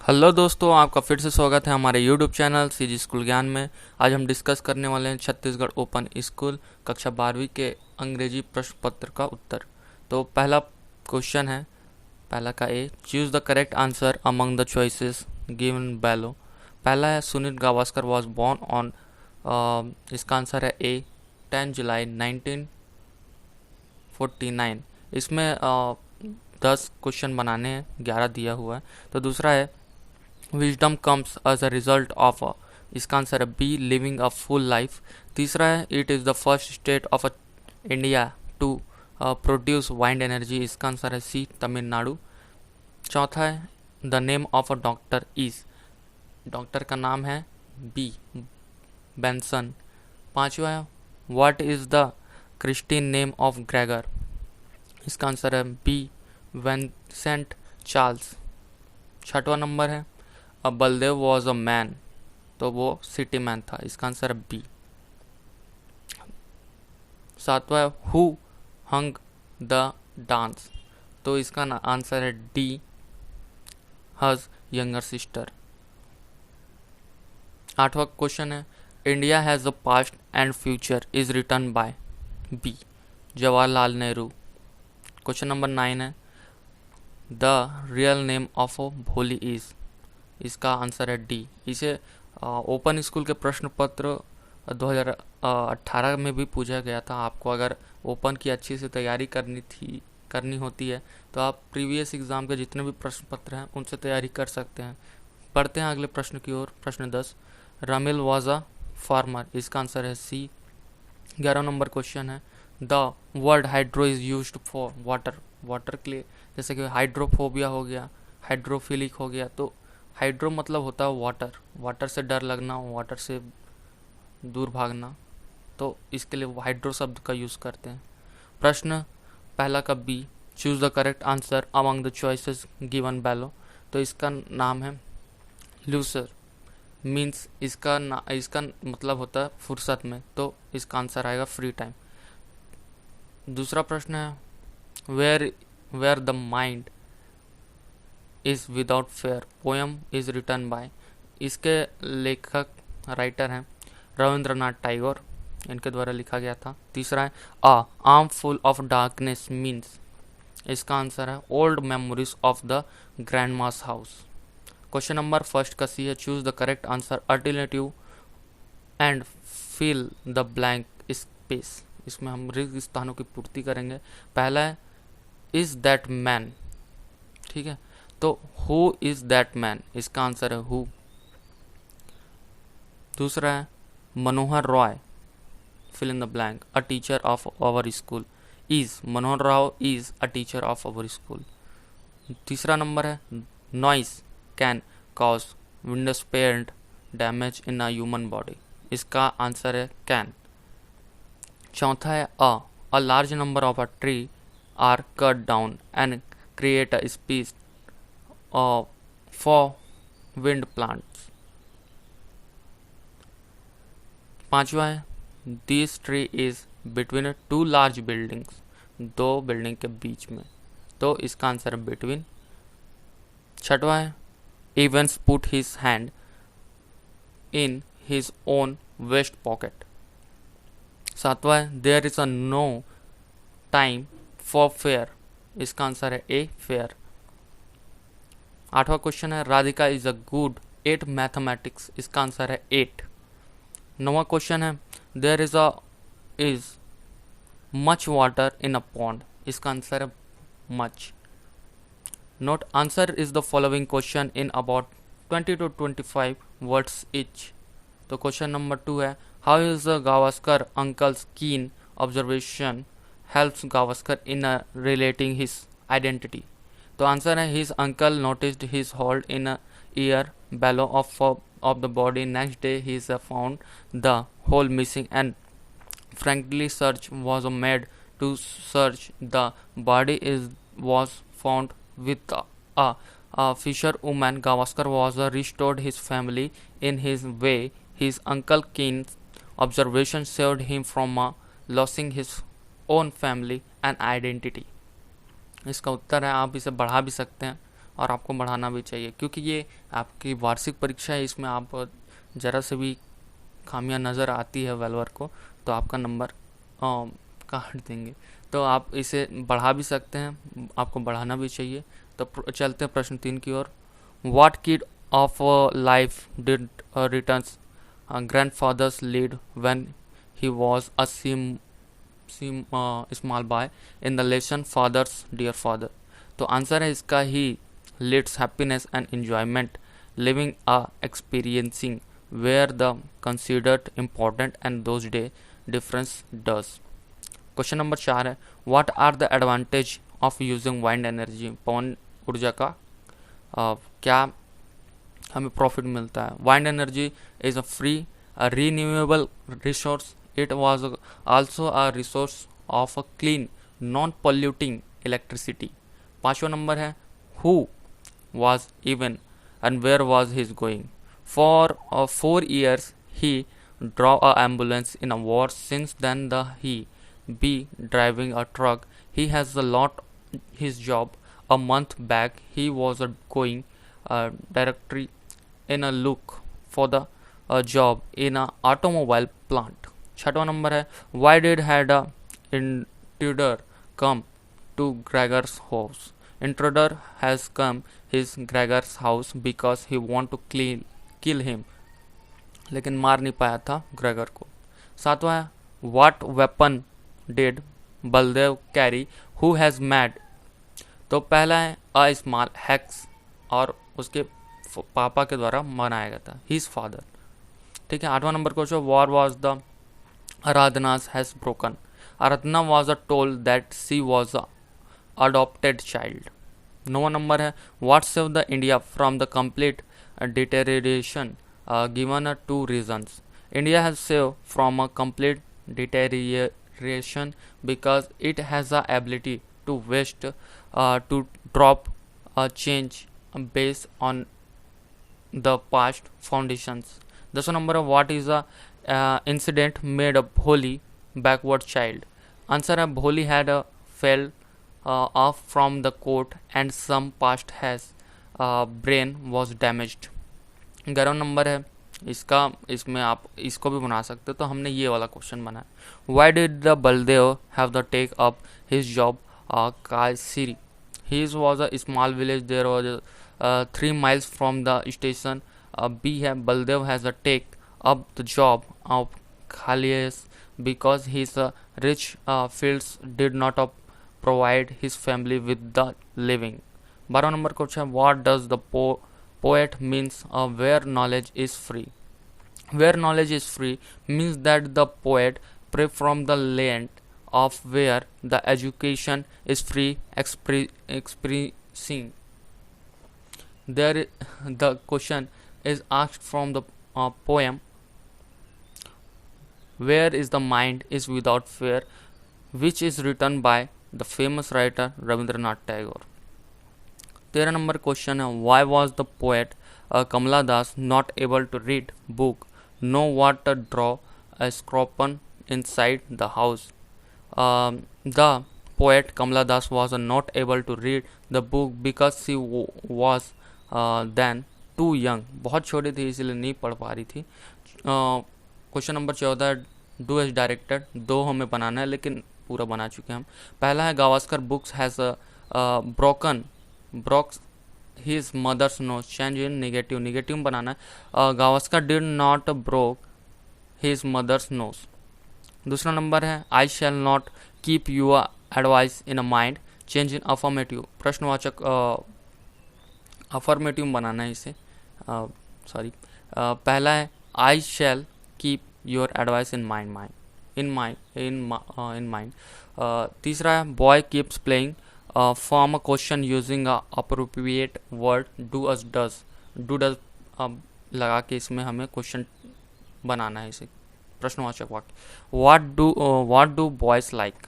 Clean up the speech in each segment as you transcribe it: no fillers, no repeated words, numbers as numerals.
Hello दोस्तों, आपका फिर से स्वागत है हमारे यूट्यूब चैनल सीजी स्कूल ज्ञान में। आज हम डिस्कस करने वाले हैं छत्तीसगढ़ ओपन स्कूल कक्षा 12वीं के अंग्रेजी प्रश्न पत्र का उत्तर। तो पहला क्वेश्चन है, पहला का A, choose the correct answer among the choices given below. पहला है Sunil Gavaskar was born on, इसका आंसर है ए 10 जुलाई 1949। इसमें 10 क्वेश्चन बनाने हैं, 11 दिया हुआ है। तो दूसरा है wisdom comes as a result of, इसका आंसर है B living a full life. तीसरा है it is the first state of India to produce wind energy, इसका आंसर है सी तमिलनाडु। चौथा है the name of a doctor is, doctor का नाम है बी बेंसन। पांचवा है what is the Christian name of Gregor, इसका आंसर है बी वेंसेंट चार्ल्स। छठवां नंबर है a Baldev was a man, तो वो सिटी मैन था, इसका आंसर है बी। सातवां है हु हंग द डांस, तो इसका आंसर है डी हज यंगर सिस्टर। आठवां क्वेश्चन है India has the past and future is written by B Jawaharlal Nehru. Question number 9 है the real name of Bholi is, इसका आंसर है डी। इसे ओपन स्कूल के प्रश्न पत्र 2018 में भी पूछा गया था। आपको अगर ओपन की अच्छी से तैयारी करनी होती है तो आप प्रीवियस एग्ज़ाम के जितने भी प्रश्न पत्र हैं उनसे तैयारी कर सकते हैं। पढ़ते हैं अगले प्रश्न की ओर। प्रश्न 10, रमिल वॉज अ फार्मर, इसका आंसर है सी। 11 नंबर क्वेश्चन है the word hydro is used for water, water के लिए, जैसे कि हाइड्रोफोबिया हो गया, हाइड्रोफिलिक हो गया। तो हाइड्रो मतलब होता है वाटर, वाटर से डर लगना, वाटर से दूर भागना, तो इसके लिए हाइड्रो शब्द का यूज़ करते हैं। प्रश्न पहला का B, choose the correct answer among the choices given below, तो इसका नाम है लूसर, मीन्स इसका मतलब होता है फुर्सत में, तो इसका आंसर आएगा फ्री टाइम। दूसरा प्रश्न है where the mind is without fear poem is written by, इसके लेखक राइटर हैं रविंद्रनाथ टैगोर, इनके द्वारा लिखा गया था। तीसरा है a arm full of darkness means, इसका आंसर है old memories of the grandma's house. Question number first का सी है choose the correct answer alternative and fill the blank space, इसमें हम रिक्त स्थानों की पूर्ति करेंगे। पहला है इज दैट मैन, ठीक है, तो हु इज दैट मैन, इसका आंसर है हु। दूसरा है Manohar Roy, fill in the blank, a teacher of our school, is Manohar Rao is a teacher of our school. तीसरा नंबर है नॉइस कैन कॉज विंडस्पेयर damage in a human body, इसका आंसर है कैन। चौथा है a large number of a tree are cut down and create a space for wind plants. पांचवा है this tree is between two large buildings, दो building के बीच में, तो इसका आंसर है बिटवीन। छठवा है Evans put his hand in his own waist pocket. सातवां है there is a no time for fear, इसका आंसर है ए फेयर। आठवां क्वेश्चन है Radhika is a good at mathematics, इसका आंसर है 8। नौवां क्वेश्चन है there is much water in a pond, इसका आंसर है much. Note answer is the following question in about 20 to 25 words each. तो क्वेश्चन नंबर 2 है how is the Gavaskar uncle's keen observation helps Gavaskar in relating his identity, तो answer है his uncle noticed his hold in a ear below of the body. Next day he is found the hole missing and frankly search was made to search the body was found with a fisherwoman. Gavaskar was restored his family in his way. His uncle Keen's observation saved him from losing his own family and identity. इसका उत्तर है, आप इसे बढ़ा भी सकते हैं और आपको बढ़ाना भी चाहिए, क्योंकि ये आपकी वार्षिक परीक्षा है, इसमें आप ज़रा से भी खामियां नज़र आती है वेलवर को तो आपका नंबर काट देंगे। तो आप इसे बढ़ा भी सकते हैं, आपको बढ़ाना भी चाहिए। तो चलते हैं प्रश्न 3 की ओर। What kind of life did returns grandfather's lead when he was a small boy in the lesson father's dear father। तो आंसर है इसका ही leads happiness and enjoyment living a experiencing where the considered important and those day difference does। Question number 4 है what are the advantage of using wind energy. पवन ऊर्जा का क्या हमें profit मिलता है। Wind energy is a free renewable resource. It was also a resource of a clean non polluting electricity. 5वां number है who was even and where was he going। For 4 years he drove a ambulance in a war। Since then he be driving a truck। He has a lot his job। A month back he was going directory in a look for the job in a automobile plant। 6वां number है why did had a intruder come to Gregor's house। Intruder has come his Gregor's house because he want to kill him। लेकिन मार नहीं पाया था Gregor को। 7वां है what weapon did Baldev carry who has mad। तो पहला है अ स्मॉल हैक्स और उसके पापा के द्वारा बनाया गया था हिज फादर। ठीक है। 8वां number question what was the Aradhana's has broken. Aradhana was a told that she was a adopted child। 9वां नंबर है what save the India from the complete deterioration given 2 reasons। India has saved from a complete deterioration because it has the ability to waste to drop a change based on the past foundations। 10वां number है what is a incident made a Bholi backward child। Answer है Bholi had fell off from the court and some past has brain was damaged। 11वां number है इसमें आप इसको भी बना सकते हो, तो हमने ये वाला क्वेश्चन बनाया why did the Baldev have the take up his job Kaisiri। His was a small village there was 3 miles from the station। B है Baldev has a take up the job of Khalias because his rich fields did not provide his family with the living। 12वां number question है what does the poet means where knowledge is free। Where knowledge is free means that the poet pray from the land of where the education is free expressing there। The question is asked from the poem where is the mind is without fear which is written by the famous writer Rabindranath Tagore। 13 number question है why was the poet Kamala Das not able to read book know what to draw a scropen inside the house। The poet Kamala Das was not able to read the book because she was then too young। बहुत छोटी थी इसलिए नहीं पढ़ पा रही थी। Question number 14 do as directed. 2 हमें बनाना है लेकिन पूरा बना चुके हैं हम। पहला है Gavaskar books has brokes his mother's nose. Change in negative negative बनाना है Gavaskar did not broke his mother's nose. दूसरा नंबर है I shall not keep your advice in a mind. Change in affirmative प्रश्नवाचक अफर्मेटिव बनाना है इसे सॉरी। पहला है I shall keep your advice in mind in mind। तीसरा है boy keeps playing form a question using a appropriate word do as does। do does लगा के इसमें हमें क्वेश्चन बनाना है इसे प्रश्नवाचक वाक्य। what do boys like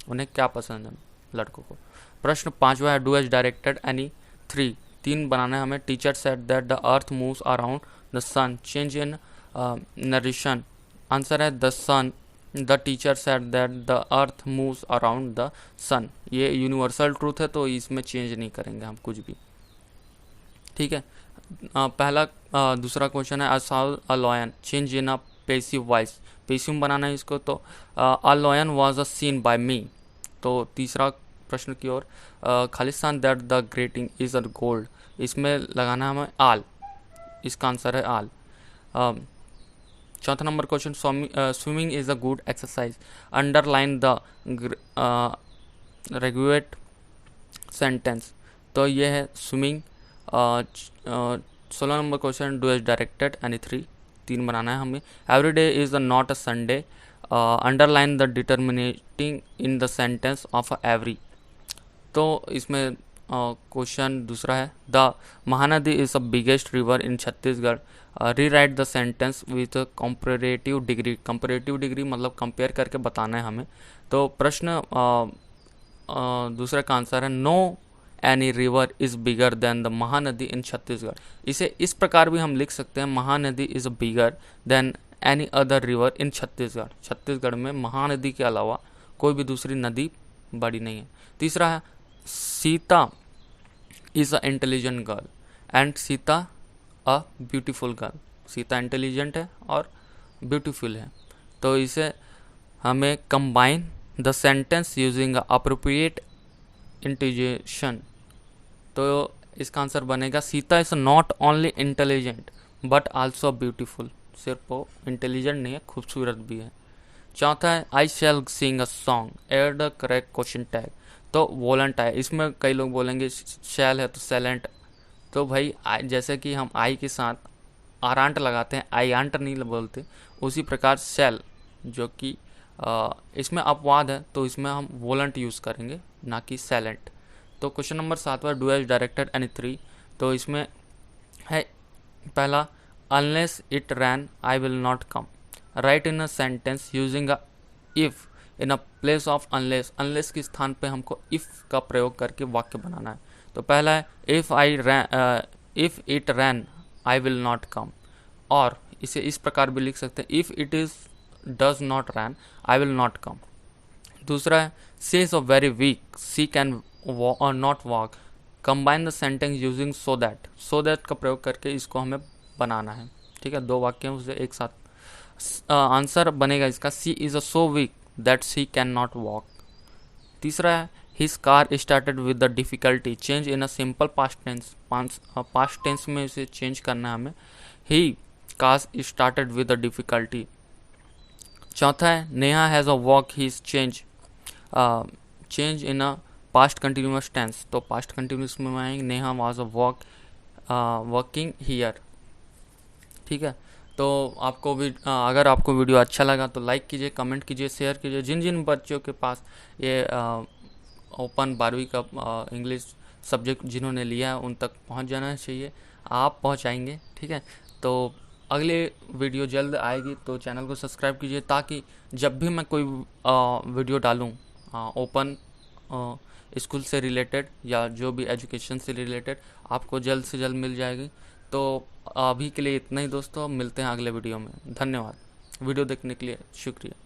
उन्हें क्या पसंद है लड़कों को। प्रश्न 5वां है डू एज डायरेक्टेड एनी 3 बनाना है हमें। Teacher said that the earth moves around the sun. Change in narration. Answer है the sun the teacher said that the earth moves around the sun. ये यूनिवर्सल ट्रूथ है तो इसमें change नहीं करेंगे हम कुछ भी। ठीक है। दूसरा क्वेश्चन है, a lion change in a passive voice, passive बनाना है इसको, तो a lion was a seen by me. तो तीसरा प्रश्न की ओर, खालिस्तान that the greeting is a gold, इसमें लगाना है हमें आल, इसका आंसर है आल। चौथा नंबर question, swimming is a good exercise, underline the रेगुएट सेंटेंस, तो ये है swimming. 16 number question, do as directed any three, तीन बनाना है हमें। Every day is not a Sunday, underline the determining in the sentence of every, तो इसमें क्वेश्चन दूसरा है, the Mahanadi is the biggest river in Chhattisgarh, rewrite the sentence with comparative degree, comparative degree मतलब compare करके बताना है हमें। तो प्रश्न दूसरे का आंसर है, no any river is bigger than the Mahanadi in Chhattisgarh. इसे इस प्रकार भी हम लिख सकते हैं, Mahanadi is bigger than any other river in Chhattisgarh, Chhattisgarh में महानदी के अलावा कोई भी दूसरी नदी बड़ी नहीं है। तीसरा है, Sita is a intelligent girl and Sita a beautiful girl, Sita intelligent है और ब्यूटीफुल है, तो इसे हमें combine the sentence using appropriate इंटीजेशन, तो इसका आंसर बनेगा, Sita is not only intelligent but also beautiful, सिर्फ वो इंटेलिजेंट नहीं है, खूबसूरत भी है। चौथा है, I shall sing a song, add the correct question tag, तो वोलेंट है, इसमें कई लोग बोलेंगे शैल है तो सैलेंट, तो भाई जैसे कि हम आई के साथ आरांट लगाते हैं, आई आंट नहीं बोलते, उसी प्रकार शैल जो कि इसमें अपवाद है, तो इसमें हम वोलेंट यूज़ करेंगे ना कि सैलेंट। तो क्वेश्चन नंबर 7वां, do as directed any three, तो इसमें है पहला, unless it rain I will not come, write in a sentence using a if in a place of unless, unless के स्थान पे हमको इफ का प्रयोग करके वाक्य बनाना है। तो पहला है, if it rain I will not come, और इसे इस प्रकार भी लिख सकते हैं, if it is does not rain I will not come. दूसरा है, she is a very weak she can not walk, combine the sentence using so that का प्रयोग करके इसको हमें बनाना है। ठीक है, दो वाक्य हैं उसे एक साथ। आंसर बनेगा इसका, she is a so weak that she can not walk. तीसरा है, his car started with the difficulty, change in a simple past tense, past tense में इसे चेंज करना है हमें, he car started with the difficulty. चौथा है, Neha has a walk his change in a past continuous tense, तो past continuous में आएंगे, Neha was a working here. ठीक है, तो आपको भी अगर आपको वीडियो अच्छा लगा तो लाइक कीजिए, कमेंट कीजिए, शेयर कीजिए। जिन जिन बच्चों के पास ये ओपन 12वीं का इंग्लिश सब्जेक्ट जिन्होंने लिया है उन तक पहुंच जाना चाहिए, आप पहुंचाएंगे। ठीक है, तो अगले वीडियो जल्द आएगी, तो चैनल को सब्सक्राइब कीजिए, ताकि जब भी मैं कोई वीडियो डालूं ओपन स्कूल से रिलेटेड या जो भी एजुकेशन से रिलेटेड, आपको जल्द से जल्द मिल जाएगी। तो अभी के लिए इतना ही दोस्तों, मिलते हैं अगले वीडियो में। धन्यवाद, वीडियो देखने के लिए शुक्रिया।